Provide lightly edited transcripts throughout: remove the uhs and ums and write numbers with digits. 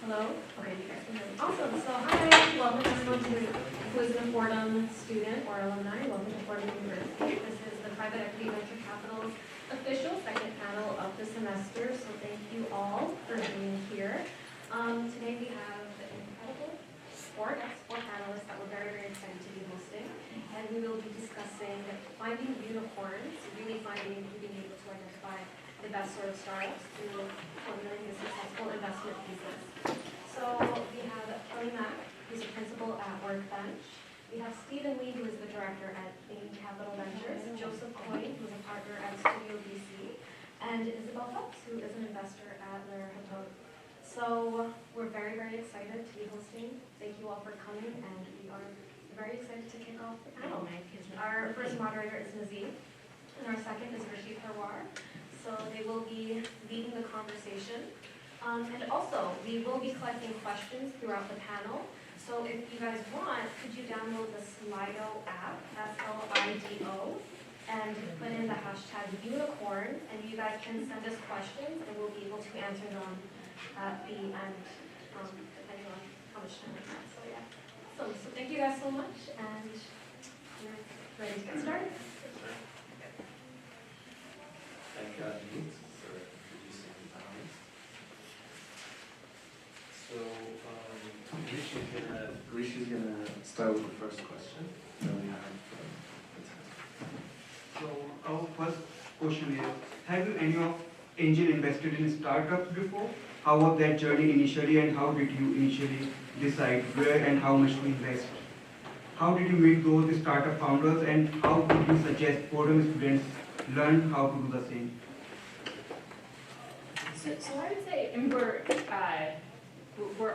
Hello? Okay, you guys can hear me. Awesome. So hi, welcome everyone who is a Fordham student or alumni. Welcome to Fordham University. This is the Private Equity Venture Capital's official second panel of the semester. So thank you all for being here. Today we have the incredible four panelists that we're very, very excited to be hosting. And we will be discussing finding unicorns, really finding who being able to identify the best sort of startups through formulating a successful investment thesis. So we have Kelley, who's a principal at Workbench. We have Stephen Lee, who is the director at Bain Capital Ventures. Joseph Coyne, who is a partner at Studio BC. And Isabelle Phelps, who is an investor at Lerer, Hippeau. So we're very, very excited to be hosting. Thank you all for coming, and we are very excited to kick off the panel. Our first moderator is Nazim, and our second is Rishi Purwar. So they will be leading the conversation. And also, we will be collecting questions throughout the panel. So if you guys want, could you download the Slido app, SLIDO, and put in the hashtag unicorn, and you guys can send us questions, and we'll be able to answer them at the end, depending on how much time we have. So yeah. So thank you guys so much, and we're ready to get started. Thank you, Avneet, for introducing the panelists. So, Rishi's gonna start with the first question. Then we have the test. So our first question is, have you any of angel invested in startups before? How was that journey initially, and how did you initially decide where and how much to invest? How did you meet those startup founders, and how would you suggest Fordham students learn how to do the same? So I would say, and we're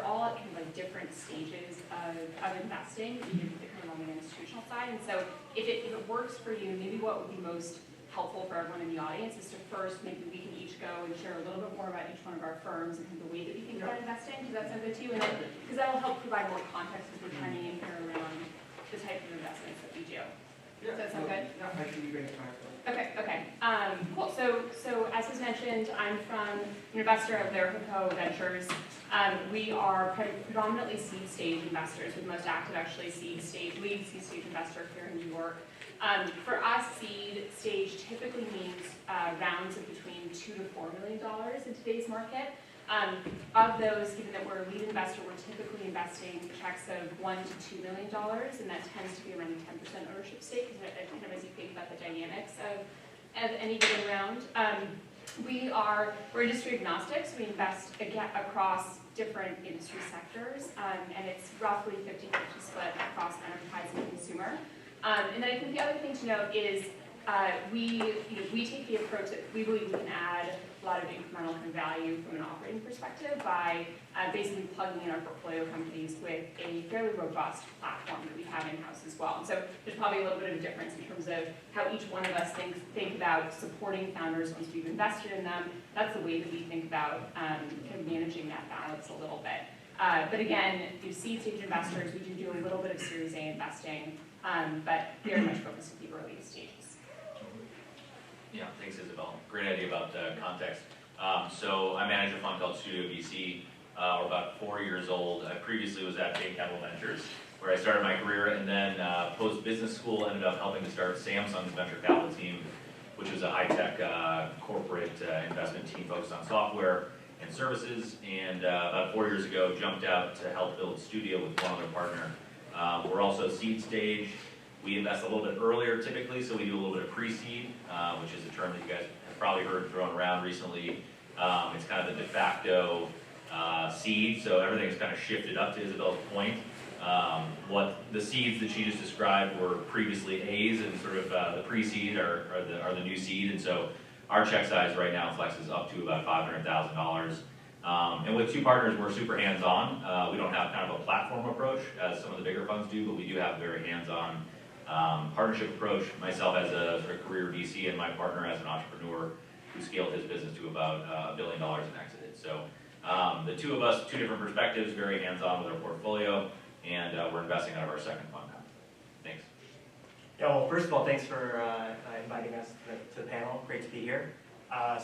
all at kind of like different stages of investing, even kind of on the institutional side. And so if it works for you, maybe what would be most helpful for everyone in the audience is to first, maybe we can each go and share a little bit more about each one of our firms and kind of the way that we think about investing. Does that sound good to you? And then, because that'll help provide more context as we're trying to in here around the type of investments that we do. Does that sound good? Yeah, I think you can start. Okay. Cool. So as was mentioned, I'm from an investor of Lerer Hippeau Ventures. We are predominantly seed stage investors, with most active actually lead seed stage investor here in New York. For us, seed stage typically means rounds of between $2 to $4 million in today's market. Of those, given that we're a lead investor, we're typically investing checks of $1 to $2 million, and that tends to be around a 10% ownership stake, kind of as you think about the dynamics of any given round. We're industry agnostic, so we invest across different industry sectors, and it's roughly 50-50 split across enterprise and consumer. And then I think the other thing to note is we take the approach that we believe we can add a lot of incremental kind of value from an operating perspective by basically plugging in our portfolio companies with a fairly robust platform that we have in-house as well. And so there's probably a little bit of a difference in terms of how each one of us think about supporting founders once we've invested in them. That's the way that we think about kind of managing that balance a little bit. But again, seed stage investors, we do a little bit of Series A investing, but very much focused on the earliest stages. Yeah, thanks, Isabelle. Great idea about context. So I manage a fund called Studio BC. We're about 4 years old. I previously was at Bain Capital Ventures, where I started my career, and then post-business school ended up helping to start Samsung's venture capital team, which was a high-tech corporate investment team focused on software and services. And about 4 years ago, jumped out to help build Studio with one other partner. We're also seed stage. We invest a little bit earlier typically, so we do a little bit of pre-seed, which is a term that you guys have probably heard thrown around recently. It's kind of the de facto seed, so everything's kind of shifted up to Isabelle's point. What the seeds that she just described were previously A's, and sort of the pre-seed are the new seed, and so our check size right now flexes up to about $500,000. And with two partners, we're super hands-on. We don't have kind of a platform approach as some of the bigger funds do, but we do have a very hands-on partnership approach. Myself as a sort of career VC, and my partner as an entrepreneur who scaled his business to about $1 billion and exited. So the two of us, two different perspectives, very hands-on with our portfolio, and we're investing out of our second fund now. Thanks. Yeah, well, first of all, thanks for inviting us to the panel. Great to be here.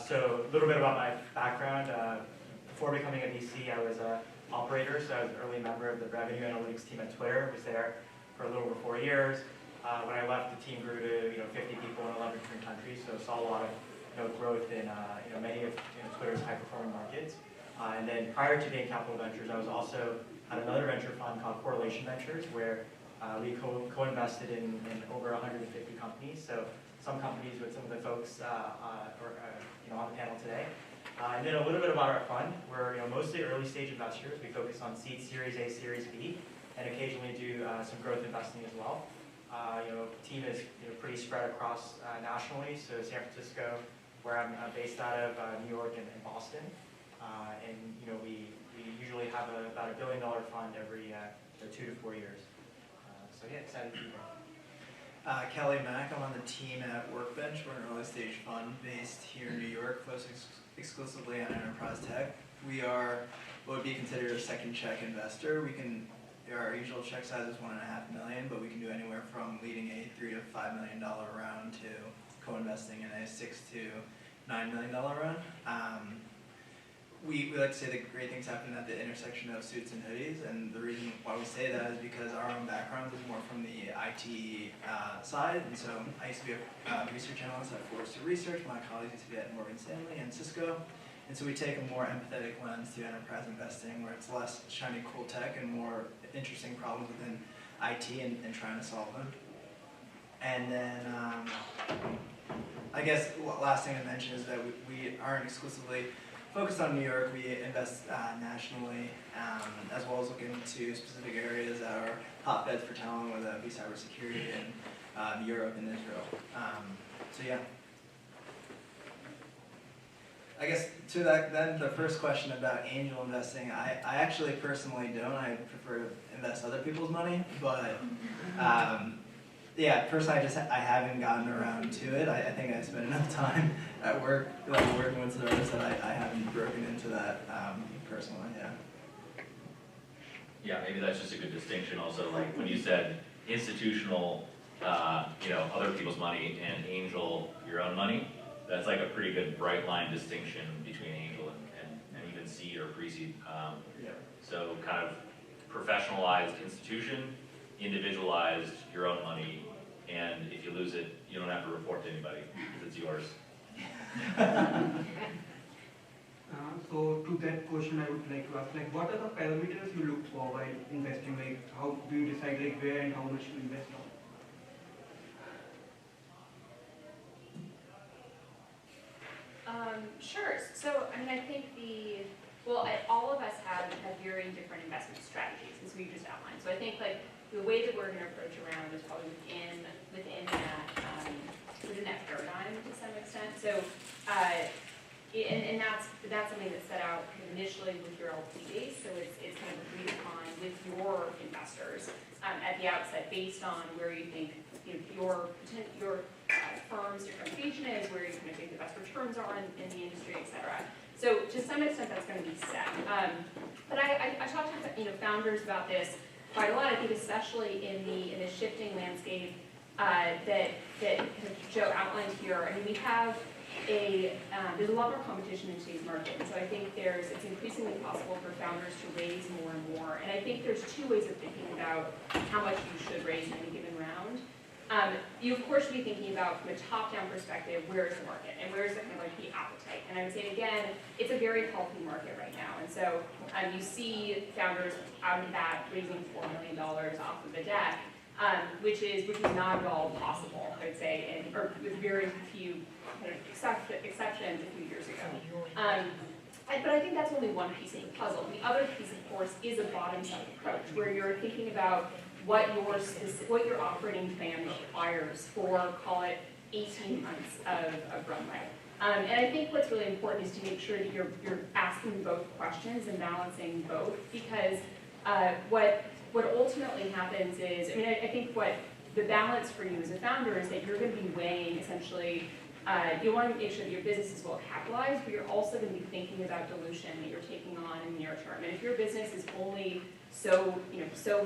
So a little bit about my background. before becoming a VC, I was an operator, so I was an early member of the revenue analytics team at Twitter. I was there for a little over 4 years. When I left, the team grew to 50 people in 11 different countries, so saw a lot of growth in many of Twitter's high-performing markets. And then prior to Bain Capital Ventures, I was also at another venture fund called Correlation Ventures, where we co-invested in over 150 companies. So some companies with some of the folks on the panel today. And then a little bit about our fund. We're mostly early stage investors. We focus on seed, Series A, Series B, and occasionally do some growth investing as well. Team is pretty spread across nationally. So San Francisco, where I'm based out of, New York, and Boston. We usually have about $1 billion fund every 2 to 4 years. So yeah, excited to be here. Kelley, I'm on the team at Workbench. We're an early stage fund based here in New York, focused exclusively on enterprise tech. We are what would be considered a second check investor. Our usual check size is $1.5 million, but we can do anywhere from leading a $3 to $5 million round to co-investing in a $6 to $9 million round. We like to say that great things happen at the intersection of suits and hoodies, and the reason why we say that is because our own background is more from the IT side, and so I used to be a research analyst at Forrester Research. My colleagues used to be at Morgan Stanley and Cisco, and so we take a more empathetic lens to enterprise investing, where it's less shiny cool tech and more interesting problems within IT and trying to solve them. And then I guess last thing to mention is that we aren't exclusively focused on New York. We invest nationally, as well as look into specific areas that are hotbeds for talent, whether that be cybersecurity in Europe and Israel. So yeah. I guess to that, then the first question about angel investing, I actually personally don't. I prefer to invest other people's money, but yeah, personally I haven't gotten around to it. I think I spent enough time at work, working with startups, that I haven't broken into that personally, yeah. Yeah, maybe that's just a good distinction also, like when you said institutional, other people's money, and angel, your own money, that's like a pretty good bright line distinction between angel and even seed or pre-seed. Yeah. So kind of professionalized institution, individualized your own money, and if you lose it, you don't have to report to anybody because it's yours. So to that question, I would like to ask, what are the parameters you look for while investing? How do you decide where and how much to invest on? Sure. So, I think all of us have very different investment strategies, as we just outlined. So I think the way that we're going to approach around is probably within that paradigm to some extent. So, and that's something that's set out initially with your LP base. So it's kind of agreed upon with your investors at the outset, based on where you think your firm's differentiation is, where you kind of think the best returns are in the industry, et cetera. So to some extent, that's going to be set. But I talked to founders about this quite a lot. I think especially in the shifting landscape that Joe outlined here. We have there's a lot more competition in today's market, and so I think it's increasingly possible for founders to raise more and more. And I think there's two ways of thinking about how much you should raise in any given round. You of course should be thinking about, from a top-down perspective, where is the market and where is the kind of the appetite. And I would say again, it's a very healthy market right now. And so you see founders out of the bat raising $4 million off of the deck, which is not at all possible, I would say, or with very few kind of exceptions a few years ago. But I think that's only one piece of the puzzle. The other piece, of course, is a bottoms-up approach, where you're thinking about what your operating plan requires for, call it, 18 months of runway. And I think what's really important is to make sure that you're asking both questions and balancing both, because what ultimately happens is, I think what the balance for you as a founder is that you're going to be weighing essentially, you want to make sure that your business is well capitalized, but you're also going to be thinking about dilution that you're taking on in the near term. And if your business is only so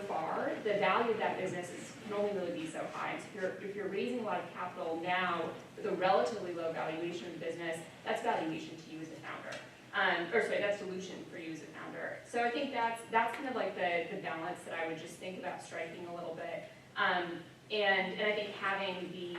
far, the value of that business can only really be so high. So if you're raising a lot of capital now with a relatively low valuation of the business, that's valuation to you as a founder. That's dilution for you as a founder. So I think that's kind of like the balance that I would just think about striking a little bit. And I think having the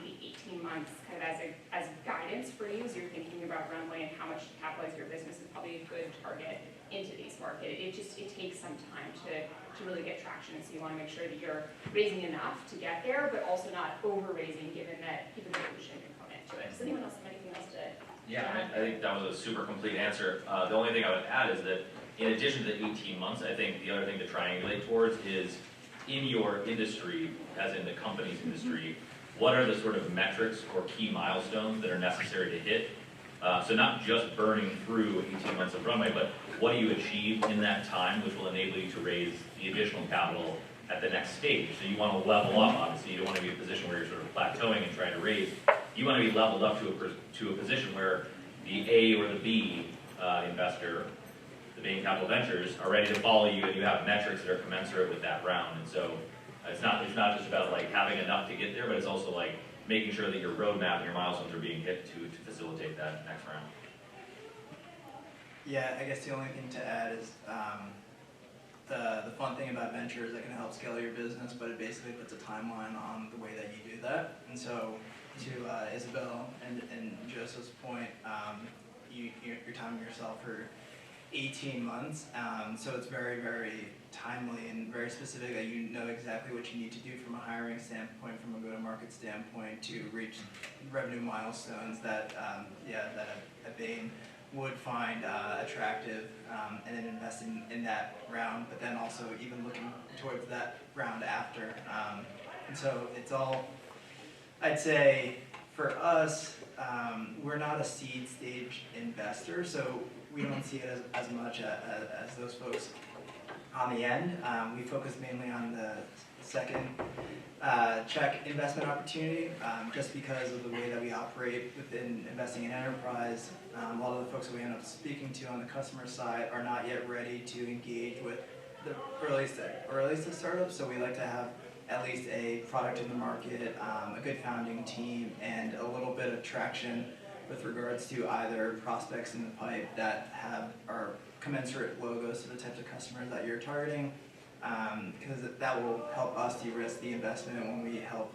18 months kind of as guidance for you as you're thinking about runway and how much to capitalize your business is probably a good target in today's market. It takes some time to really get traction, so you want to make sure that you're raising enough to get there, but also not over-raising given the dilution component to it. Does anyone else have anything else to Yeah, I think that was a super complete answer. The only thing I would add is that in addition to the 18 months, I think the other thing to triangulate towards is in your industry, as in the company's industry, what are the sort of metrics or key milestones that are necessary to hit? So not just burning through 18 months of runway, but what do you achieve in that time, which will enable you to raise the additional capital at the next stage. So you want to level up, obviously. You don't want to be in a position where you're sort of plateauing and trying to raise. You want to be leveled up to a position where the A or the B investor, the Bain Capital Ventures, are ready to follow you, and you have metrics that are commensurate with that round. And so it's not just about like having enough to get there, but it's also like making sure that your roadmap and your milestones are being hit to facilitate that next round. Yeah, I guess the only thing to add is the fun thing about venture is it can help scale your business, but it basically puts a timeline on the way that you do that. And so to Isabelle and Joseph's point, you're timing yourself for 18 months, so it's very, very timely and very specific that you know exactly what you need to do from a hiring standpoint, from a go-to-market standpoint, to reach revenue milestones that that a Bain would find attractive, and then investing in that round, but then also even looking towards that round after. And so it's all, I'd say, for us, we're not a seed stage investor, so we don't see it as much as those folks on the end. We focus mainly on the second check investment opportunity, just because of the way that we operate within investing in enterprise. A lot of the folks that we end up speaking to on the customer side are not yet ready to engage with the earliest startups, so we like to have at least a product in the market, a good founding team, and a little bit of traction with regards to either prospects in the pipe that are commensurate logos to the types of customers that you're targeting, because that will help us de-risk the investment when we help.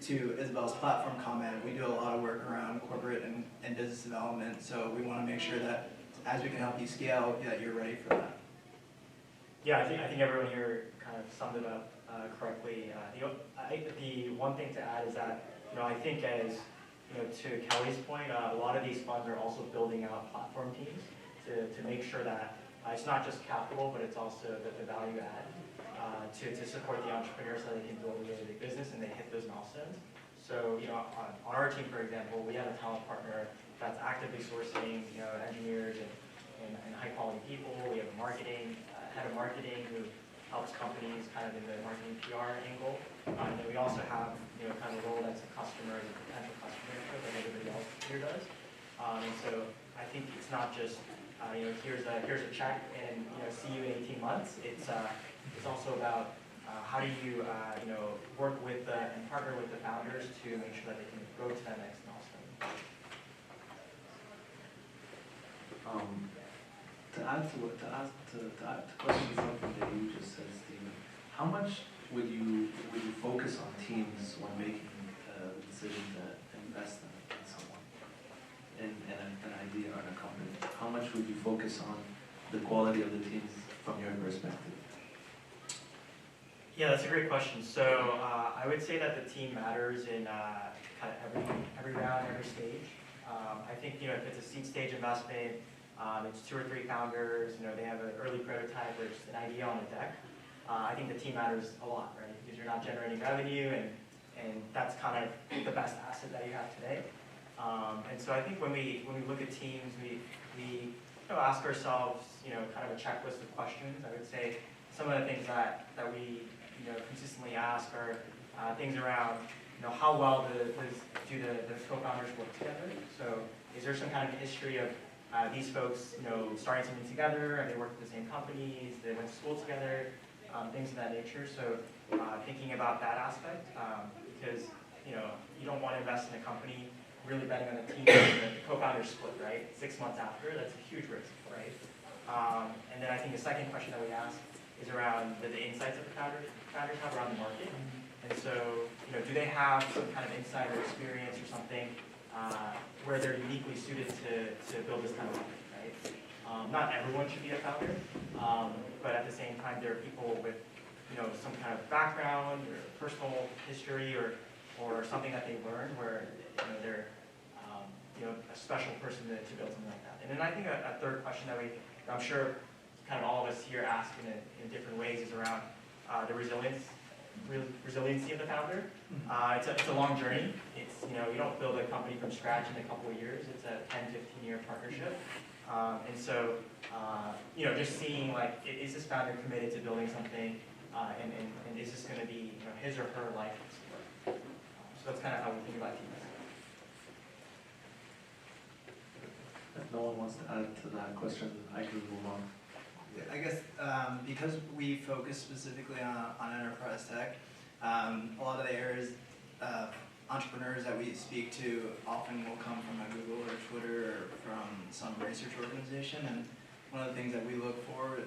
To Isabelle's platform comment, we do a lot of work around corporate and business development, so we want to make sure that as we can help you scale, that you're ready for that. Yeah, I think everyone here kind of summed it up correctly. The one thing to add is that I think as to Kelley's point, a lot of these funds are also building out platform teams to make sure that it's not just capital, but it's also the value add to support the entrepreneurs so they can build a really big business and they hit those milestones. So on our team, for example, we have a talent partner that's actively sourcing engineers and high quality people. We have a head of marketing who helps companies kind of in the marketing PR angle. And then we also have kind of a role that's a customer and a potential customer that everybody else here does. And so I think it's not just here's a check and see you in 18 months. It's also about how do you work with and partner with the founders to make sure that they can go to that next milestone. To add to question something that you just said, Stephen, how much would you focus on teams when making the decision to invest in someone, in an idea or in a company? How much would you focus on the quality of the teams from your perspective? Yeah, that's a great question. So I would say that the team matters in kind of every round, every stage. I think if it's a seed stage investment, it's 2 or 3 founders. They have an early prototype or just an idea on a deck. I think the team matters a lot, right? Because you're not generating revenue, and that's kind of the best asset that you have today. And so I think when we look at teams, we ask ourselves kind of a checklist of questions. I would say some of the things that we consistently ask are things around how well do the co-founders work together. So is there some kind of history of these folks starting something together? Have they worked at the same companies? They went to school together? Things of that nature. So thinking about that aspect, because you don't want to invest in a company really betting on the team, the co-founders split, right? 6 months after, that's a huge risk, right? And then I think the second question that we ask is around the insights that the founders have around the market. And so, do they have some kind of insider experience or something where they're uniquely suited to build this kind of company, right? Not everyone should be a founder, but at the same time, there are people with, some kind of background or personal history or something that they learned where, they're, a special person to build something like that. And then I think a third question that I'm sure kind of all of us here ask in different ways is around the resiliency of the founder. It's a long journey. It's, you don't build a company from scratch in a couple of years. It's a 10, 15-year partnership. And so, just seeing like, is this founder committed to building something, and is this going to be his or her life work? So that's kind of how we think about teams. If no one wants to add to that question, I can move on. I guess because we focus specifically on enterprise tech, a lot of the areas of entrepreneurs that we speak to often will come from a Google or Twitter or from some research organization. And one of the things that we look for,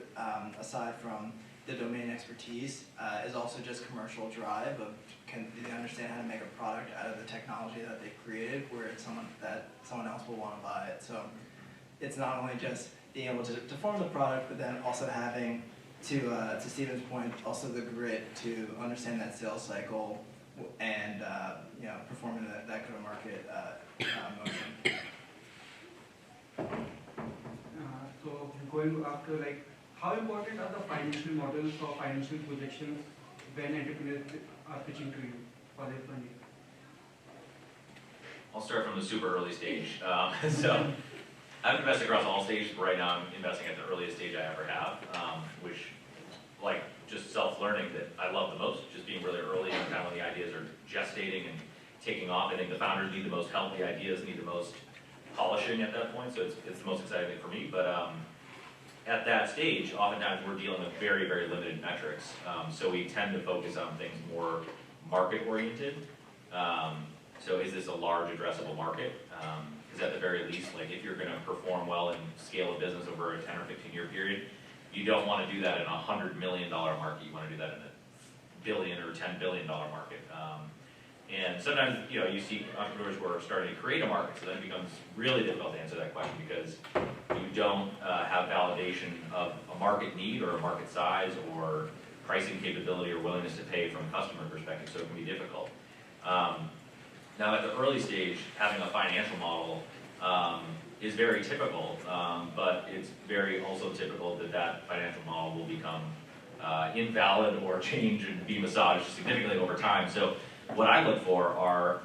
aside from the domain expertise, is also just commercial drive of do they understand how to make a product out of the technology that they've created where it's someone else will want to buy it. So it's not only just being able to form the product, but then also having, to Stephen's point, also the grit to understand that sales cycle and performing that go-to-market motion. So going after, like, how important are the financial models or financial projections when entrepreneurs are pitching to you for their funding? I'll start from the super early stage. So I've invested across all stages, but right now I'm investing at the earliest stage I ever have, which, like, just self-learning that I love the most, just being really early and kind of when the ideas are gestating and taking off. I think the founders need the most help, the ideas need the most polishing at that point, so it's the most exciting thing for me. But at that stage, oftentimes we're dealing with very, very limited metrics, so we tend to focus on things more market-oriented. So is this a large addressable market? Because at the very least, like, if you're going to perform well and scale a business over a 10 or 15-year period, you don't want to do that in a $100 million market. You want to do that in a billion or $10 billion market. And sometimes, you see entrepreneurs who are starting to create a market, so then it becomes really difficult to answer that question because you don't have validation of a market need or a market size or pricing capability or willingness to pay from a customer perspective, so it can be difficult. Now, at the early stage, having a financial model is very typical, but it's very also typical that financial model will become invalid or change and be massaged significantly over time. So what I look for are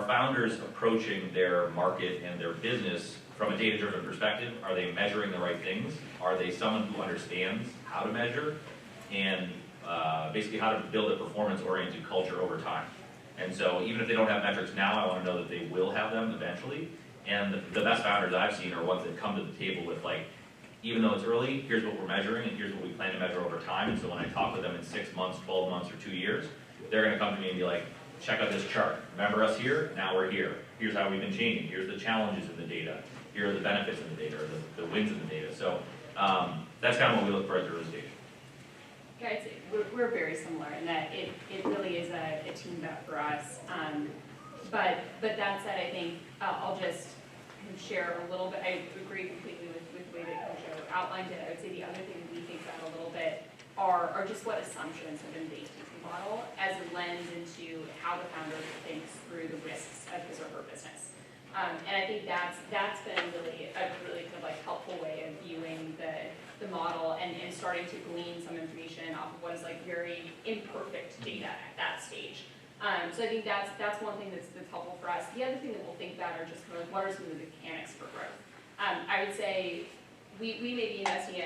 founders approaching their market and their business from a data-driven perspective. Are they measuring the right things? Are they someone who understands how to measure and basically how to build a performance-oriented culture over time? And so even if they don't have metrics now, I want to know that they will have them eventually. And the best founders I've seen are ones that come to the table with, like, even though it's early, here's what we're measuring and here's what we plan to measure over time. And so when I talk with them in 6 months, 12 months, or 2 years, they're going to come to me and be like, check out this chart. Remember us here? Now we're here. Here's how we've been changing. Here's the challenges in the data. Here are the benefits in the data, or the wins in the data. So that's kind of what we look for at the early stage. Yeah, I'd say we're very similar in that it really is a team bet for us. But that said, I think I'll just share a little bit. I agree completely with the way that Coach outlined it. I would say the other thing we think about a little bit are just what assumptions have been baked into the model as a lens into how the founder thinks through the risks of his or her business. And I think that's been really a really kind of like helpful way of viewing the model and starting to glean some information off of what is like very imperfect data at that stage. So I think that's one thing that's helpful for us. The other thing that we'll think about are just kind of what are some of the mechanics for growth. I would say we may be investing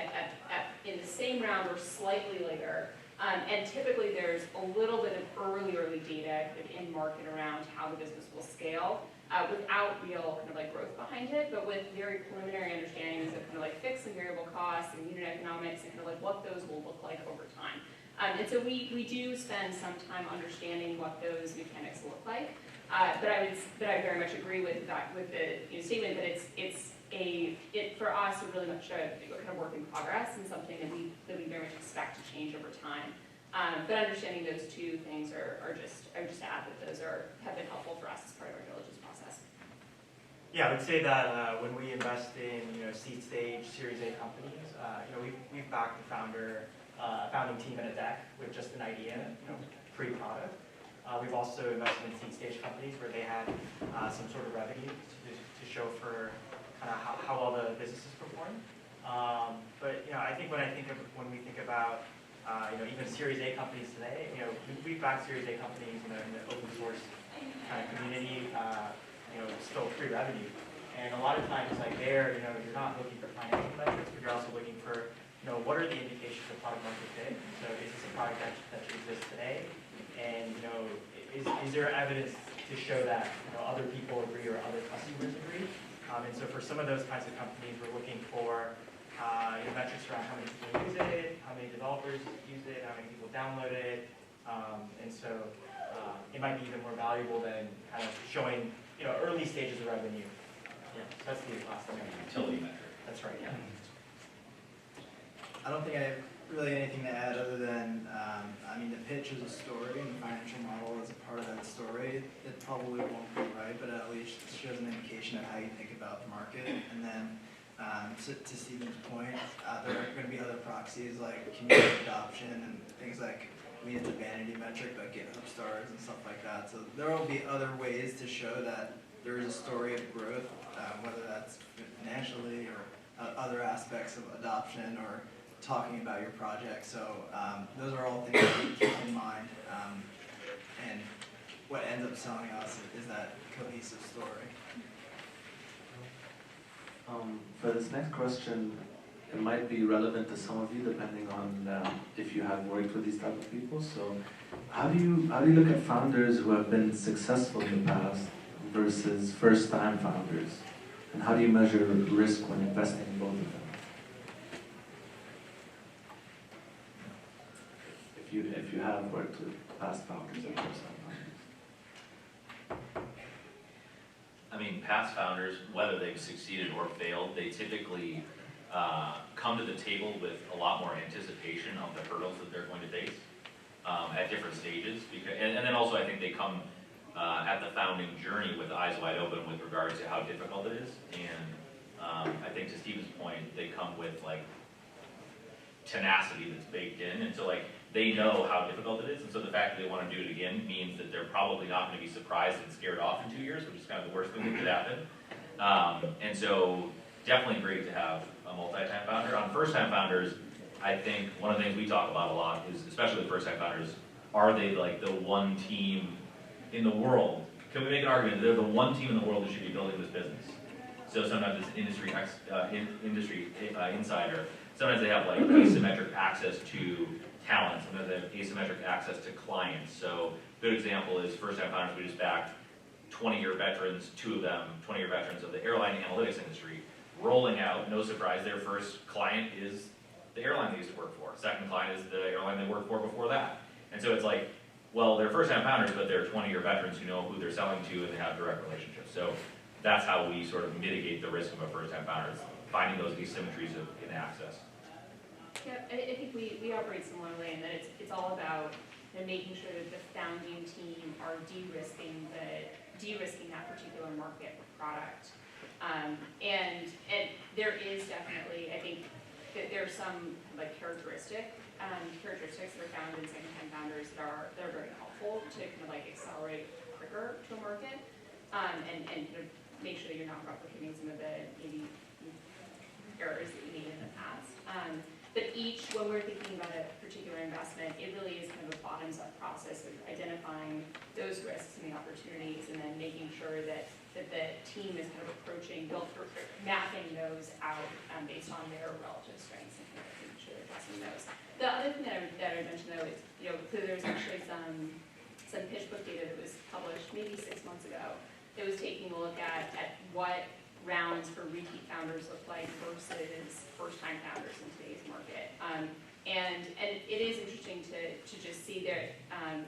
in the same round or slightly later. And typically there's a little bit of early data kind of in market around how the business will scale without real kind of like growth behind it, but with very preliminary understandings of kind of like fixed and variable costs and unit economics and kind of like what those will look like over time. And so we do spend some time understanding what those mechanics look like. But I very much agree with that, with the statement that it for us is really much a kind of work in progress and something that we very much expect to change over time. But understanding those two things I would just add that those have been helpful for us as part of our diligence process. Yeah, I would say that when we invest in seed stage Series A companies, we've backed the founding team in a deck with just an idea, pre-product. We've also invested in seed stage companies where they had some sort of revenue to show for kind of how well the businesses perform. But I think when we think about even Series A companies today, we've backed Series A companies in the open source kind of community. Still pre-revenue. And a lot of times, like there, you're not looking for financial metrics, but you're also looking for, what are the indications of product market fit? So is this a product that exists today? And, is there evidence to show that, other people agree or other customers agree? And so for some of those kinds of companies, we're looking for, metrics around how many people use it, how many developers use it, how many people download it. And so it might be even more valuable than kind of showing early stages of revenue. Yeah, so that's the last thing. Utility metric. That's right, yeah. I don't think I have really anything to add other than, the pitch is a story and the financial model is a part of that story. It probably won't be right, but at least it shows an indication of how you think about the market. And then, to Stephen's point, there are going to be other proxies like community adoption and things like we have the vanity metric like GitHub stars and stuff like that. So there will be other ways to show that there is a story of growth, whether that's financially or other aspects of adoption or talking about your project. So those are all things that we keep in mind. And what ends up selling us is that cohesive story. For this next question, it might be relevant to some of you depending on if you have worked with these type of people. So how do you look at founders who have been successful in the past versus first-time founders? And how do you measure risk when investing in both of them? If you have worked with past founders and first-time founders. Past founders, whether they've succeeded or failed, they typically come to the table with a lot more anticipation of the hurdles that they're going to face at different stages. And then also I think they come at the founding journey with eyes wide open with regards to how difficult it is. And I think to Stephen's point, they come with tenacity that's baked in. And so they know how difficult it is. And so the fact that they want to do it again means that they're probably not going to be surprised and scared off in 2 years, which is kind of the worst thing that could happen. And so definitely great to have a multi-time founder. On first-time founders, I think one of the things we talk about a lot is, especially with first-time founders, are they the one team in the world? Can we make an argument that they're the one team in the world that should be building this business? So sometimes it's industry insider. Sometimes they have asymmetric access to talent. Sometimes they have asymmetric access to clients. So good example is first-time founders we just backed, 20-year veterans, 2 of them, 20-year veterans of the airline analytics industry, rolling out, no surprise, their first client is the airline they used to work for. Second client is the airline they worked for before that. And so it's well, they're first-time founders, but they're 20-year veterans who know who they're selling to and they have direct relationships. So that's how we sort of mitigate the risk of a first-time founder, is finding those asymmetries in access. Yeah, I think we operate similarly in that it's all about making sure that the founding team are de-risking that particular market or product. And there is definitely, I think, that there's some characteristics that are found in second-time founders that are very helpful to kind of accelerate quicker to a market, and kind of make sure that you're not replicating some of the maybe errors that you made in the past. But when we're thinking about a particular investment, it really is kind of a bottoms-up process of identifying those risks and the opportunities, and then making sure that the team is kind of mapping those out based on their relative strengths and kind of making sure they're addressing those. The other thing that I would mention though is, there was actually some PitchBook data that was published maybe 6 months ago that was taking a look at what rounds for repeat founders look like versus first-time founders in today's market. And it is interesting to just see that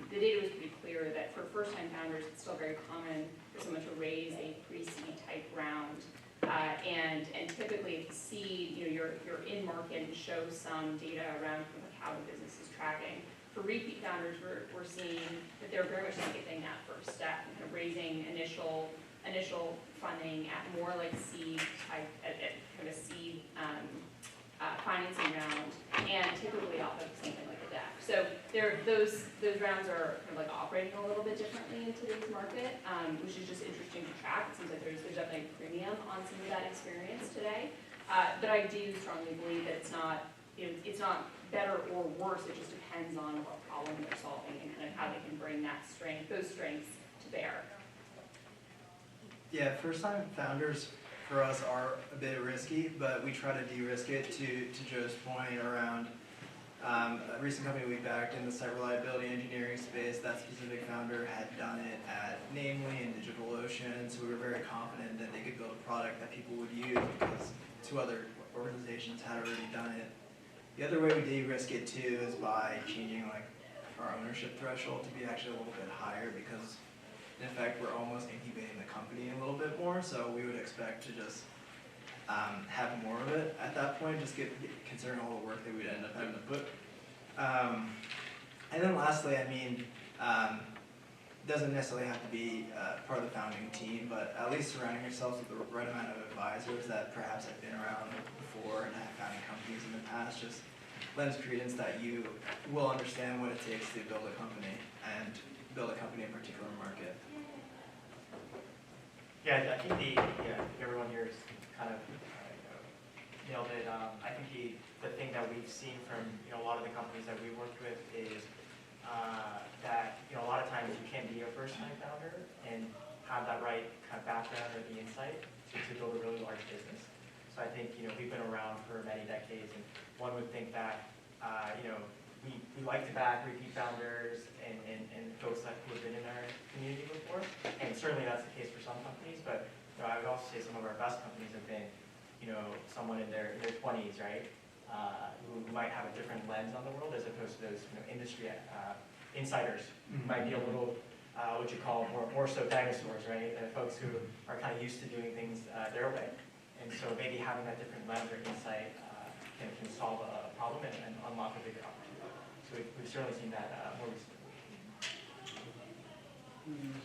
the data was pretty clear that for first-time founders, it's still very common for someone to raise a pre-seed type round. And typically, if the seed, you're in market and show some data around kind of how the business is tracking. For repeat founders, we're seeing that they're very much skipping that first step and kind of raising initial funding at more like seed type, at kind of seed financing round, and typically off of something like a deck. So those rounds are kind of like operating a little bit differently in today's market, which is just interesting to track. It seems like there's definitely a premium on some of that experience today. But I do strongly believe that it's not better or worse. It just depends on what problem they're solving and kind of how they can bring those strengths to bear. Yeah, first-time founders for us are a bit risky, but we try to de-risk it to Joe's point around a recent company we backed in the site reliability engineering space. That specific founder had done it at Namely and DigitalOcean, so we were very confident that they could build a product that people would use because two other organizations had already done it. The other way we de-risk it too is by changing like our ownership threshold to be actually a little bit higher, because in fact we're almost incubating the company a little bit more, so we would expect to just have more of it at that point, just considering all the work that we'd end up having to put. And then lastly, I mean, doesn't necessarily have to be part of the founding team, but at least surrounding yourselves with the right amount of advisors that perhaps have been around before and have founded companies in the past just lends credence that you will understand what it takes to build a company and build a company in a particular market. Yeah, I think everyone here is kind of nailed it. I think the thing that we've seen from a lot of the companies that we worked with is that a lot of times you can be a first-time founder and have that right kind of background or the insight to build a really large business. So I think we've been around for many decades, and one would think that we like to back repeat founders and folks that who have been in our community before, and certainly that's the case for some companies. But I would also say some of our best companies have been someone in their 20s, right? Who might have a different lens on the world as opposed to those industry insiders who might be a little what you call more so dinosaurs, right? Folks who are kind of used to doing things their way, and so maybe having that different lens or insight can solve a problem and unlock a bigger opportunity. So we've certainly seen that more recently.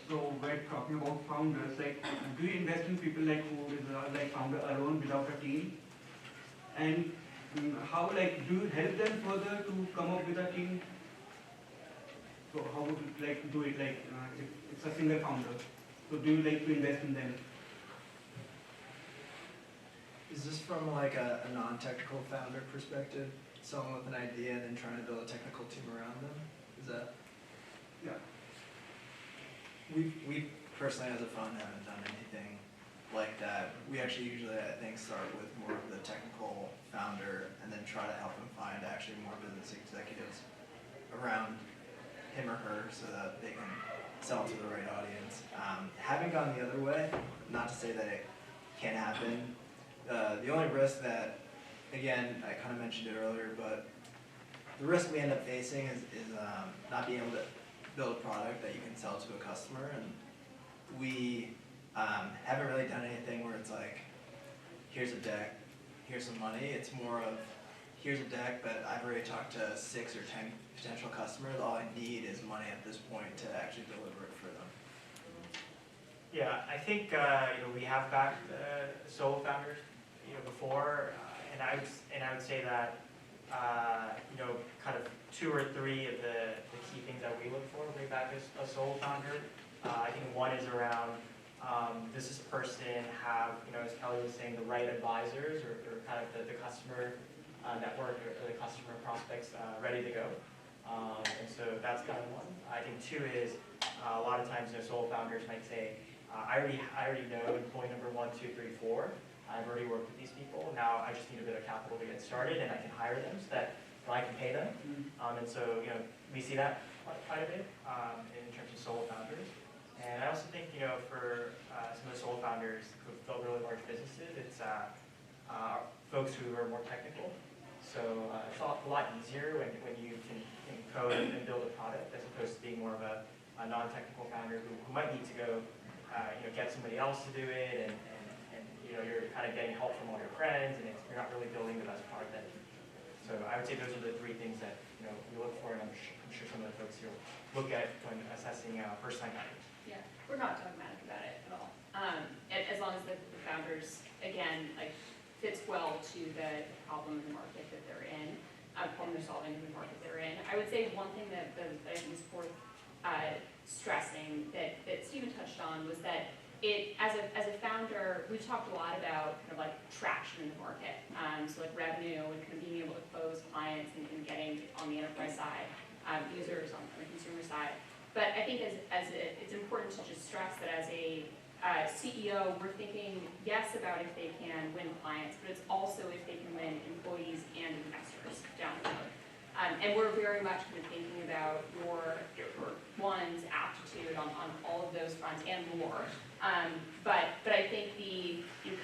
So we're talking about founders. Like, do you invest in people like who is like founder alone without a team? And how do you help them further to come up with a team? So how would you do it? If it's a single founder, so do you like to invest in them? Is this from like a non-technical founder perspective? Someone with an idea and then trying to build a technical team around them? Is that? Yeah. We personally as a fund haven't done anything like that. We actually usually, I think, start with more of the technical founder and then try to help them find actually more business executives around him or her so that they can sell to the right audience. Having gone the other way, not to say that it can't happen. The only risk that, again, I kind of mentioned it earlier, but the risk we end up facing is not being able to build a product that you can sell to a customer. And we haven't really done anything where it's like, here's a deck, here's some money. It's more of, here's a deck, but I've already talked to 6 or 10 potential customers. All I need is money at this point to actually deliver it for them. Yeah, I think we have backed solo founders before, and I would say that kind of 2 or 3 of the key things that we look for when we back a solo founder. I think one is around does this person have, as Kelley was saying, the right advisors or kind of the customer network or the customer prospects ready to go. And so that's kind of one. I think 2 is a lot of times solo founders might say, I already know employee number 1, 2, 3, 4. I've already worked with these people. Now I just need a bit of capital to get started, and I can hire them so that I can pay them. And so we see that quite a bit in terms of solo founders. And I also think, for some of the solo founders who've built really large businesses, it's folks who are more technical. So it's a lot easier when you can code and build a product as opposed to being more of a non-technical founder who might need to go get somebody else to do it, and you're kind of getting help from all your friends, and you're not really building the best product that you can. So I would say those are the three things that we look for, and I'm sure some of the folks here look at when assessing first-time founders. Yeah, we're not dogmatic about it at all. As long as the founders, again, like fits well to the problem in the market that they're in, problem they're solving in the market they're in. I would say one thing that I think is worth stressing that Stephen touched on was that as a founder, we've talked a lot about kind of like traction in the market, so like revenue and kind of being able to close clients and getting on the enterprise side, users on the consumer side. But I think it's important to just stress that as a CEO, we're thinking, yes, about if they can win clients, but it's also if they can win employees and investors down the road. And we're very much kind of thinking about your one's aptitude on all of those fronts and more. But I think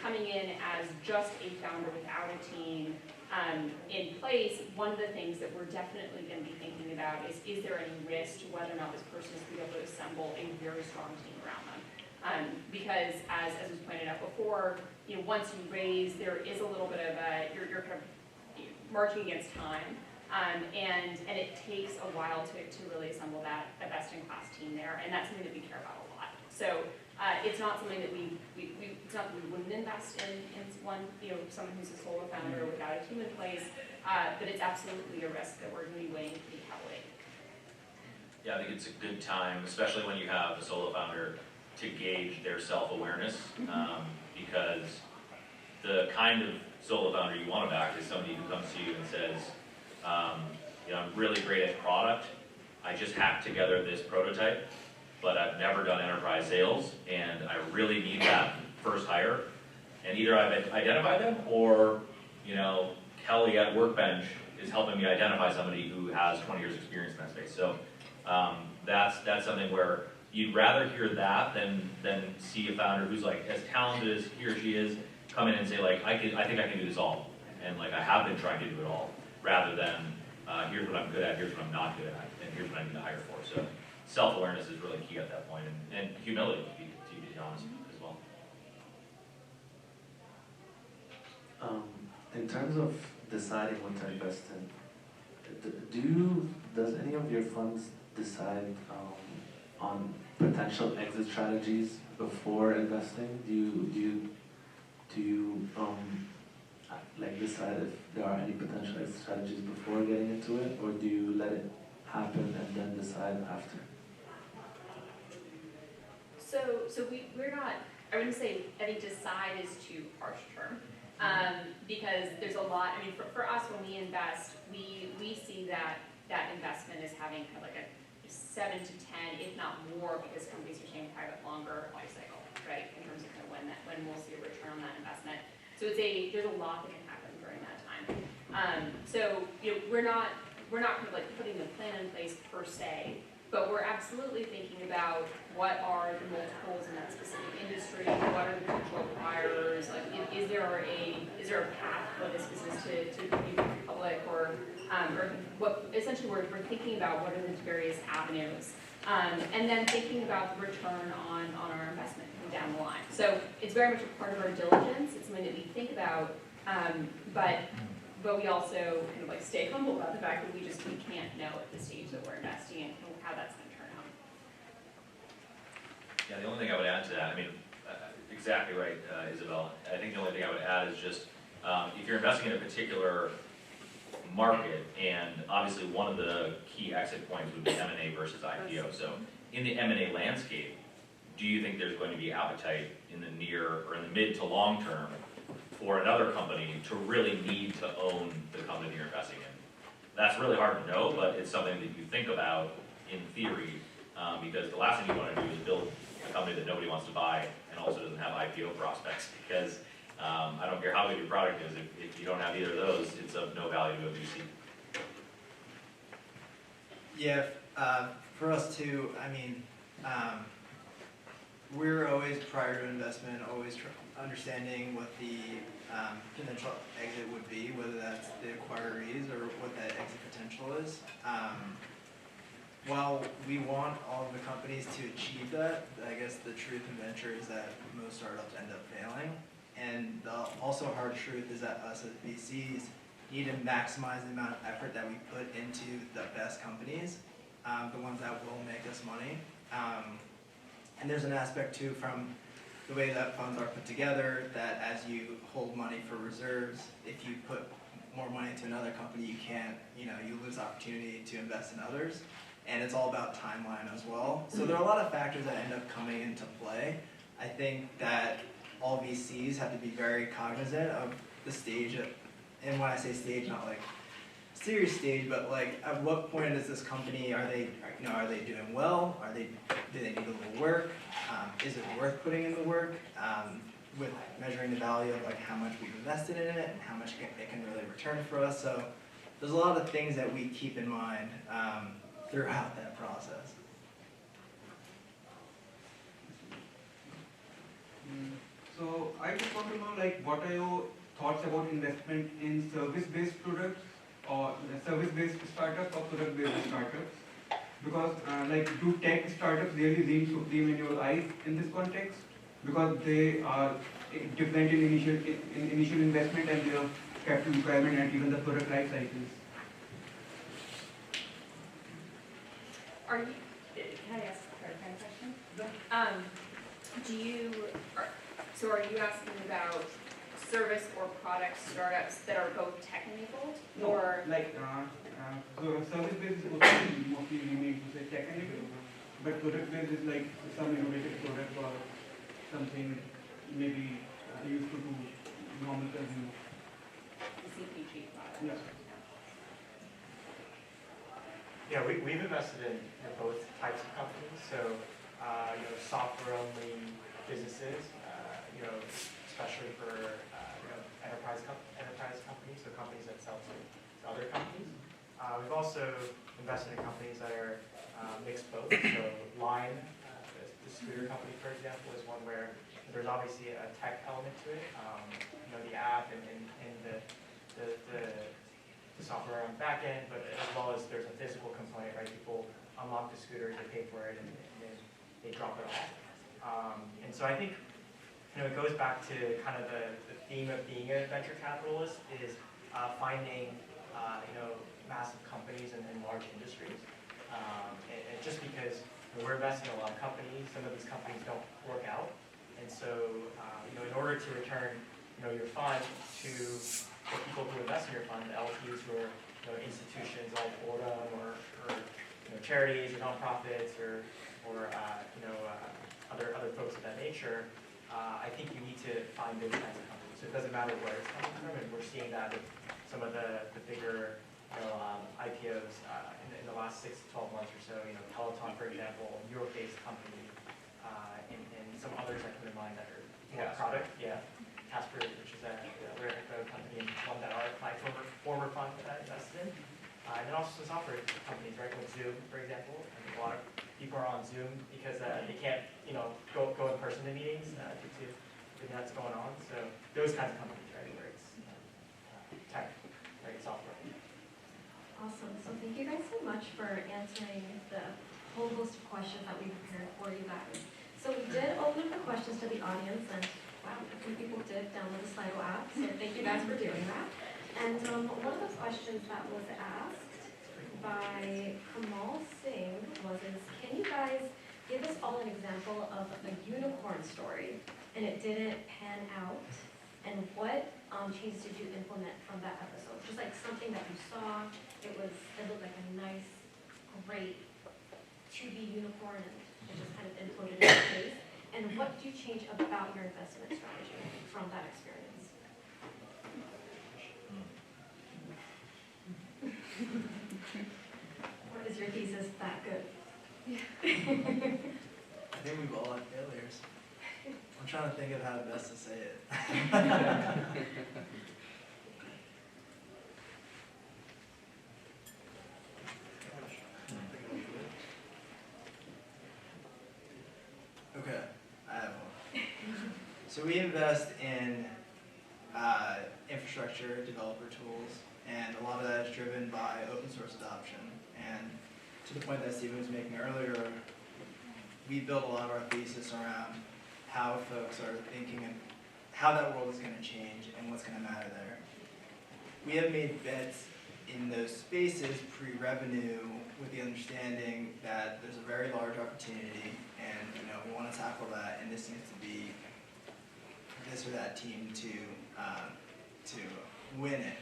coming in as just a founder without a team in place, one of the things that we're definitely going to be thinking about is there any risk to whether or not this person is going to be able to assemble a very strong team around them? Because as was pointed out before, once you raise, there is a little bit of you're kind of marching against time. And it takes a while to really assemble that best-in-class team there, and that's something that we care about a lot. So it's not something that it's not that we wouldn't invest in someone who's a solo founder without a team in place, but it's absolutely a risk that we're going to be weighing pretty heavily. Yeah, I think it's a good time, especially when you have a solo founder, to gauge their self-awareness, because the kind of solo founder you want to back is somebody who comes to you and says, I'm really great at product. I just hacked together this prototype, but I've never done enterprise sales, and I really need that first hire. And either I've identified them, or Kelley at Workbench is helping me identify somebody who has 20 years experience in that space. So that's something where you'd rather hear that than see a founder who's like as talented as he or she is come in and say like I think I can do this all, and like I have been trying to do it all, rather than here's what I'm good at, here's what I'm not good at, and here's what I need to hire for. So self-awareness is really key at that point, and humility, to be honest, as well. In terms of deciding what to invest in, does any of your funds decide on potential exit strategies before investing? Do you decide if there are any potential exit strategies before getting into it, or do you let it happen and then decide after? So we're not, I wouldn't say, I think decide is too harsh a term, because there's a lot, I mean, for us when we invest, we see that investment as having kind of like a 7 to 10, if not more, because companies are staying private longer life cycle, right, in terms of kind of when we'll see a return on that investment. So there's a lot that can happen during that time. So we're not kind of like putting the plan in place per se, but we're absolutely thinking about what are the multiples in that specific industry, what are the potential acquirers, like is there a path for this business to be public, or what essentially we're thinking about what are the various avenues, and then thinking about the return on our investment down the line. So it's very much a part of our diligence. It's something that we think about, but we also kind of like stay humble about the fact that we can't know at the stage that we're investing in how that's going to turn out. Yeah, the only thing I would add to that, I mean, exactly right, Isabelle. I think the only thing I would add is just if you're investing in a particular market, and obviously one of the key exit points would be M&A versus IPO. So in the M&A landscape, do you think there's going to be appetite in the near or in the mid to long term for another company to really need to own the company you're investing in? That's really hard to know, but it's something that you think about in theory, because the last thing you want to do is build a company that nobody wants to buy and also doesn't have IPO prospects, because I don't care how good your product is, if you don't have either of those, it's of no value to a VC. Yeah, for us too, I mean, we're always, prior to investment, always understanding what the potential exit would be, whether that's the acquirees or what that exit potential is. While we want all of the companies to achieve that, I guess the truth in venture is that most startups end up failing. And the also hard truth is that us as VCs need to maximize the amount of effort that we put into the best companies, the ones that will make us money. And there's an aspect too from the way that funds are put together, that as you hold money for reserves, if you put more money into another company, you can't, you lose opportunity to invest in others. And it's all about timeline as well. So there are a lot of factors that end up coming into play. I think that all VCs have to be very cognizant of the stage, and when I say stage, not like serious stage, but like at what point is this company, are they doing well? Do they need a little work? Is it worth putting in the work? With measuring the value of like how much we've invested in it and how much it can really return for us. So there's a lot of things that we keep in mind throughout that process. So I just want to know, like, what are your thoughts about investment in service-based products or service-based startups or product-based startups? Because, do tech startups really reign supreme in your eyes in this context? Because they are different in initial investment and their capital requirement and even the product life cycles. Can I ask a clarifying question? Are you asking about service or product startups that are both tech-enabled? Or So service-based is mostly we mean to say tech-enabled, but product-based is like some innovative product or something maybe useful to normal consumer. CPG products? Yeah. Yeah, we've invested in both types of companies. So, software-only businesses, especially for enterprise companies, so companies that sell to other companies. We've also invested in companies that are mixed both. So, Line, the scooter company, for example, is one where there's obviously a tech element to it. The app and the software on the back end, but as well as there's a physical component, right? People unlock the scooters, they pay for it, and then they drop it off. And so I think, it goes back to kind of the theme of being a venture capitalist is finding, massive companies and large industries. And just because we're investing in a lot of companies, some of these companies don't work out. And so, in order to return, your fund to the people who invest in your fund, the LPs who are institutions like Fordham or charities or nonprofits or other folks of that nature, I think you need to find those kinds of companies. So it doesn't matter where it's coming from, and we're seeing that with some of the bigger IPOs in the last 6 to 12 months or so. Peloton, for example, a Europe-based company, and some others that come to mind that are more product. Yeah. Chberr, which is another company, and one that my former fund that I invested in. And then also some software companies, right? With Zoom, for example. I think a lot of people are on Zoom because they can't, go in person to meetings due to everything that's going on. So those kinds of companies, right, where it's tech, right, software. Awesome. So thank you guys so much for answering the whole host of questions that we prepared for you guys. So we did open up the questions to the audience, and wow, a few people did download the Slido app, so thank you guys for doing that. And one of the questions that was asked by Kamal Singh can you guys give us all an example of a unicorn story and it didn't pan out, and what changes did you implement from that episode? Just like something that you saw, it looked like a nice, great to-be unicorn, and it just kind of imploded in your face. And what did you change about your investment strategy from that experience? Or is your thesis that good? I think we've all had failures. I'm trying to think of how best to say it. Okay. So we invest in infrastructure, developer tools, and a lot of that is driven by open source adoption. And to the point that Stephen was making earlier, we built a lot of our thesis around how folks are thinking and how that world is going to change and what's going to matter there. We have made bets in those spaces pre-revenue with the understanding that there's a very large opportunity, and we want to tackle that, and this needs to be this or that team to win it.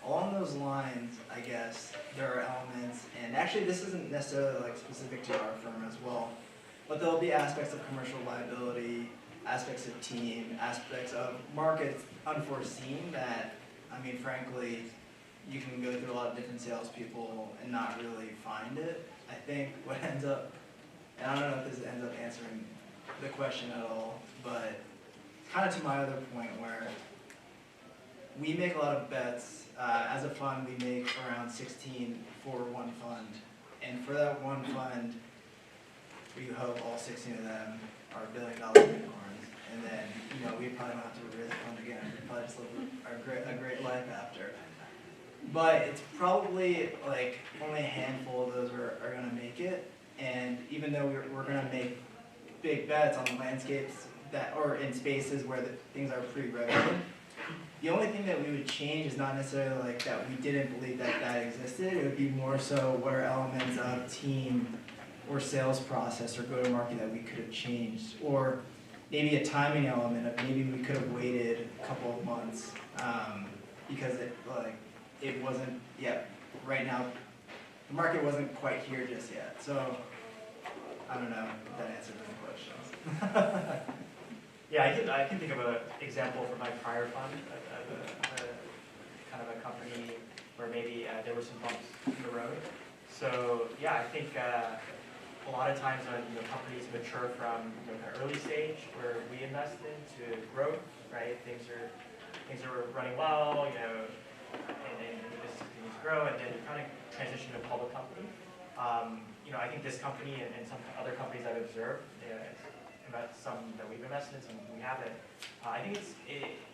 Along those lines, I guess there are elements, and actually this isn't necessarily like specific to our firm as well, but there'll be aspects of commercial liability, aspects of team, aspects of markets unforeseen that, I mean, frankly, you can go through a lot of different salespeople and not really find it. I think what ends up, and I don't know if this ends up answering the question at all, but kind of to my other point where we make a lot of bets. As a fund, we make around 16 for one fund. And for that one fund, we hope all 16 of them are billion-dollar unicorns. And then, we probably don't have to raise a fund again. We probably just live a great life after. But it's probably like only a handful of those are going to make it. And even though we're going to make big bets on landscapes or in spaces where things are pre-revenue, the only thing that we would change is not necessarily like that we didn't believe that existed. It would be more so what are elements of team or sales process or go-to-market that we could have changed, or maybe a timing element of maybe we could have waited a couple of months because it wasn't yet. Right now, the market wasn't quite here just yet. So I don't know if that answers any questions. Yeah, I can think of an example from my prior fund of kind of a company where maybe there were some bumps in the road. So yeah, I think a lot of times when companies mature from kind of early stage where we invest in to growth, right? Things are running well, and the business continues to grow, and then you kind of transition to a public company. I think this company and some other companies I've observed, some that we've invested in, some we haven't. I think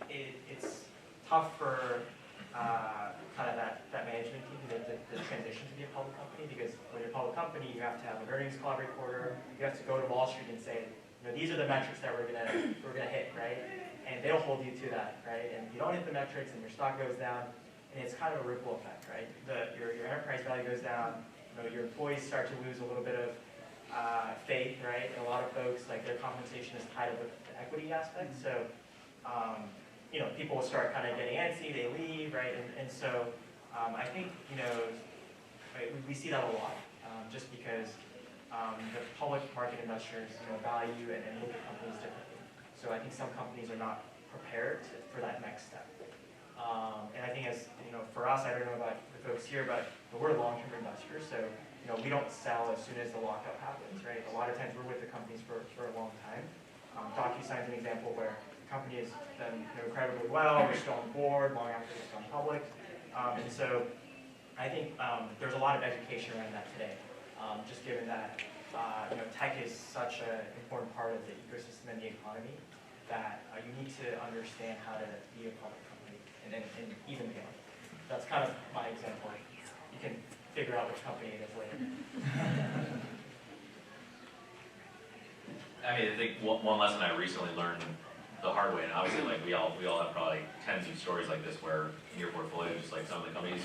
it's tough for kind of that management team, the transition to be a public company, because when you're a public company, you have to have an earnings call every quarter. You have to go to Wall Street and say, these are the metrics that we're gonna hit, right? And they'll hold you to that, right? And if you don't hit the metrics, and your stock goes down, and it's kind of a ripple effect, right? Your enterprise value goes down. Your employees start to lose a little bit of faith, right? And a lot of folks, their compensation is tied up with the equity aspect. So, people will start kind of getting antsy, they leave, right? And so, I think, we see that a lot, just because the public market investors, value and look at companies differently. So I think some companies are not prepared for that next step. And I think for us, I don't know about the folks here, but we're long-term investors, so we don't sell as soon as the lockup happens, right? A lot of times we're with the companies for a long time. DocuSign's an example where the company has done incredibly well, we're still on board long after it's gone public. And so I think there's a lot of education around that today, just given that tech is such an important part of the ecosystem and the economy that you need to understand how to be a public company and even beyond. That's kind of my example. You can figure out which company it is later. I mean, I think one lesson I recently learned the hard way, and obviously, we all have probably tens of stories like this where in your portfolio, just like some of the companies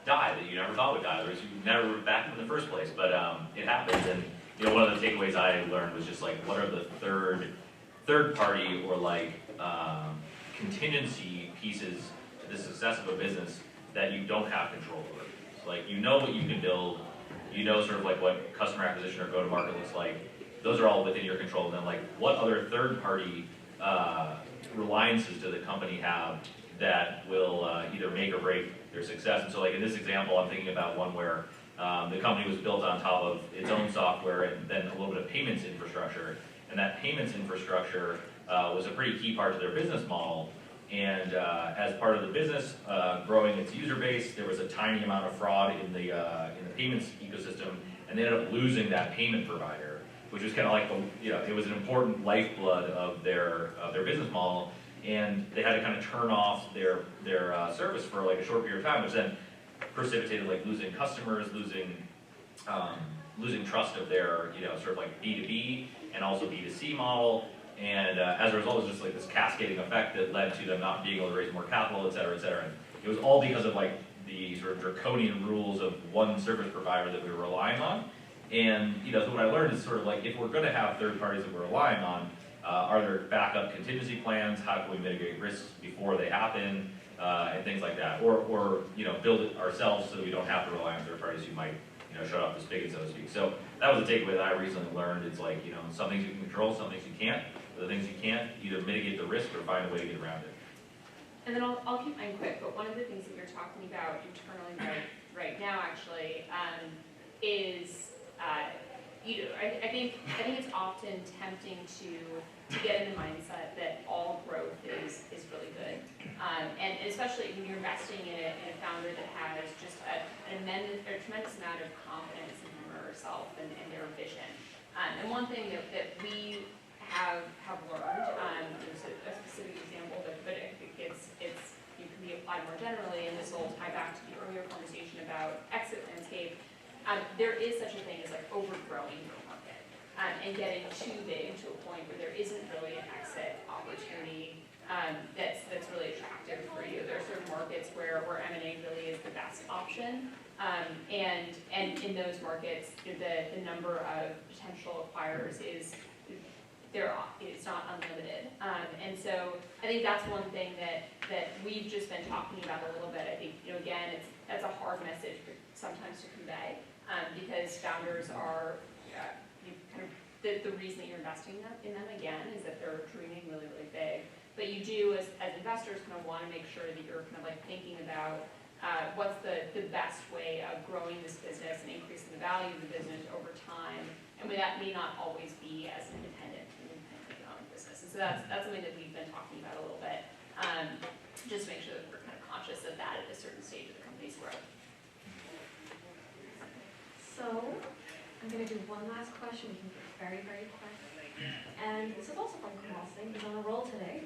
die that you never thought would die, or you never backed them in the first place. But it happens, and one of the takeaways I learned was just what are the third party or contingency pieces to the success of a business that you don't have control over. So what you can build, sort of what customer acquisition or go-to-market looks like. Those are all within your control. And then what other third-party reliances do the company have that will either make or break their success? And so in this example, I'm thinking about one where the company was built on top of its own software and then a little bit of payments infrastructure. And that payments infrastructure was a pretty key part to their business model. And as part of the business growing its user base, there was a tiny amount of fraud in the payments ecosystem, and they ended up losing that payment provider. which was kind of like it was an important lifeblood of their business model, and they had to kind of turn off their service for like a short period of time, which then precipitated like losing customers, losing trust of their sort of like B2B and also B2C model. And as a result, it was just like this cascading effect that led to them not being able to raise more capital, et cetera, et cetera. And it was all because of like the sort of draconian rules of one service provider that we were relying on. And so what I learned is sort of like, if we're going to have third parties that we're relying on, are there backup contingency plans? How can we mitigate risks before they happen, and things like that? Or build it ourselves so that we don't have to rely on third parties who might shut off the spigot, so to speak. So that was a takeaway that I recently learned. It's like some things you can control, some things you can't. The things you can't, either mitigate the risk or find a way to get around it. And then I'll keep mine quick, but one of the things that you're talking about internally right now actually is, I think it's often tempting to get in the mindset that all growth is really good. And especially when you're investing in a founder that has just a tremendous amount of confidence in him or herself and their vision. And one thing that we have learned, there's a specific example, but I think it can be applied more generally, and this will tie back to the earlier conversation about exit landscape. There is such a thing as like overgrowing your market and getting too big to a point where there isn't really an exit opportunity that's really attractive for you. There are certain markets where M&A really is the best option, and in those markets, the number of potential acquirers it's not unlimited. And so I think that's one thing that we've just been talking about a little bit. I think, again, that's a hard message sometimes to convey, because founders are, the reason that you're investing in them, again, is that they're dreaming really, really big. But you do, as investors, kind of want to make sure that you're kind of like thinking about what's the best way of growing this business and increasing the value of the business over time. And that may not always be as independently owned business. And so that's something that we've been talking about a little bit, just to make sure that we're kind of conscious of that at a certain stage of the company's growth. So I'm going to do one last question. We can get very, very quick. And this is also from Kamal Singh. He's on a roll today.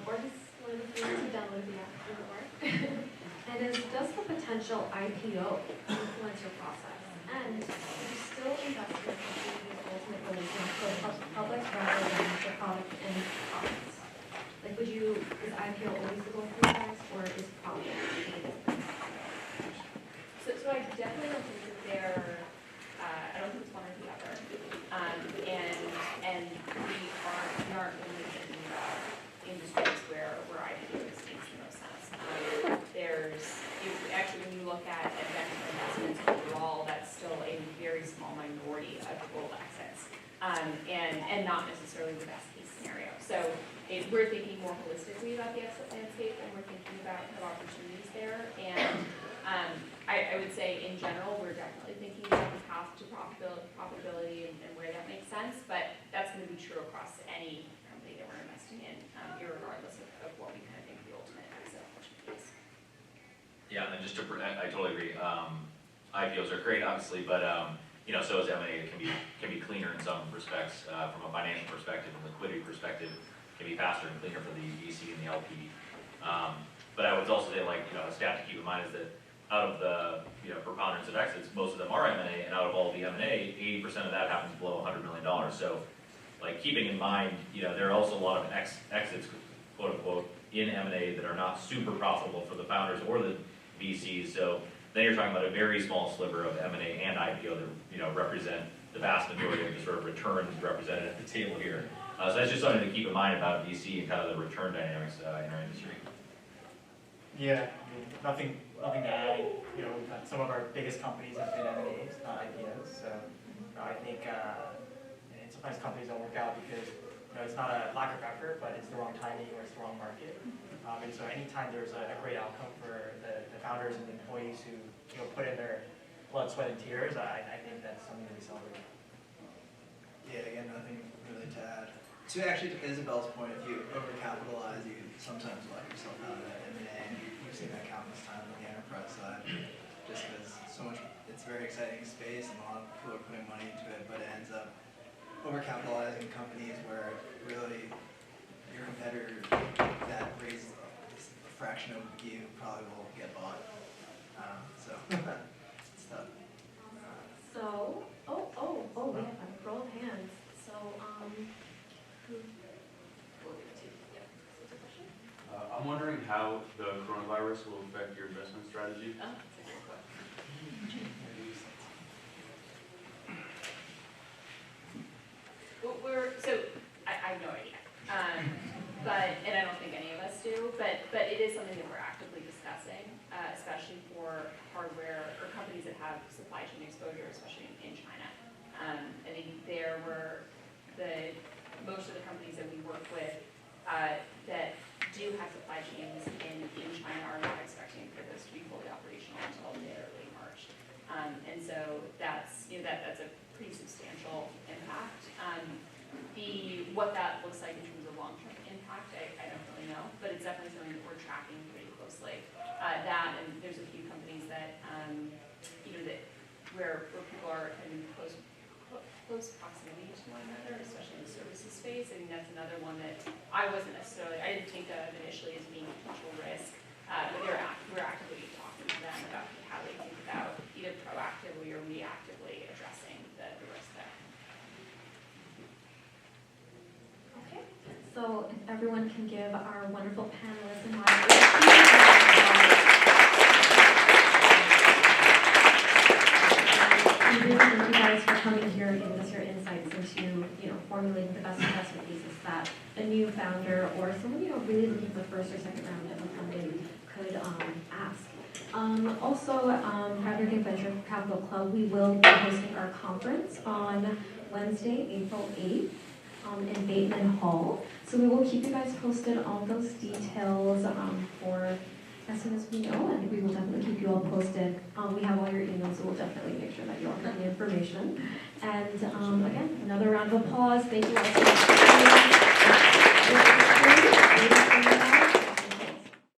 Or he's one of the things who downloaded the app through the work. And does the potential IPO influence your process? And would you still invest in a company whose ultimate goal is not for the public rather than the product and profits? Like, is IPO always the goal for you guys, or is profit? So I definitely don't think that I don't think it's one or the other. And we aren't really thinking about industries where IPO makes the most sense. Actually, when you look at venture investments overall, that's still a very small minority of total exits, and not necessarily the best case scenario. So we're thinking more holistically about the exit landscape, and we're thinking about the opportunities there. And I would say, in general, we're definitely thinking about the path to profitability and where that makes sense, but that's going to be true across any company that we're investing in, irregardless of what we kind of think the ultimate exit opportunity is. Yeah, and just I totally agree. IPOs are great, obviously, but so is M&A. It can be cleaner in some respects from a financial perspective and liquidity perspective. It can be faster and cleaner for the VC and the LP. But I would also say, like, a stat to keep in mind is that out of the preponderance of exits, most of them are M&A, and out of all the M&A, 80% of that happens below $100 million. So, like, keeping in mind, there are also a lot of exits, quote unquote, in M&A that are not super profitable for the founders or the VCs. So then you're talking about a very small sliver of M&A and IPO that represent the vast majority of the sort of returns represented at the table here. So that's just something to keep in mind about VC and kind of the return dynamics in our industry. Yeah, nothing to add. We've got some of our biggest companies have been M&As, not IPOs. So I think and sometimes companies don't work out because it's not a lack of effort, but it's the wrong timing or it's the wrong market. And so anytime there's a great outcome for the founders and the employees who put in their blood, sweat, and tears, I think that's something to be celebrated. Yeah, again, nothing really to add. To actually, to Isabelle's point, if you overcapitalize, you sometimes lock yourself out of M&A, and we've seen that countless times on the enterprise side, just because it's a very exciting space and a lot of people are putting money into it, but it ends up overcapitalizing companies where really your competitor that raises a fraction of you probably will get bought. So it's tough. So, we have a roll of hands. So, who? We'll give it to you. Yep. Is there a question? I'm wondering how the coronavirus will affect your investment strategy. Oh, that's a great question. I have no idea. And I don't think any of us do, but it is something that we're actively discussing, especially for hardware or companies that have supply chain exposure, especially in China. I think most of the companies that we work with that do have supply chains in China are not expecting for this to be fully operational until mid-early March. And so that's a pretty substantial impact. What that looks like in terms of long-term impact, I don't really know, but it's definitely something that we're tracking pretty closely. That, and there's a few companies that where people are in close proximity to one another, especially in the services space. I think that's another one that I didn't think of initially as being a potential risk, but we're actively talking to them about how they think about either proactively or reactively addressing the risk there. Okay. So if everyone can give our wonderful panelists and moderators. We really thank you guys for coming here and giving us your insights into, formulating the best investment thesis that a new founder or someone, really looking for first or second round of funding could ask. Also, Formulating Venture Capital Club, we will be hosting our conference on Wednesday, April 8th in Bateman Hall. So we will keep you guys posted on those details for as soon as we know, and we will definitely keep you all posted. We have all your emails, so we'll definitely make sure that you all have the information. And again, another round of applause. Thank you all so much.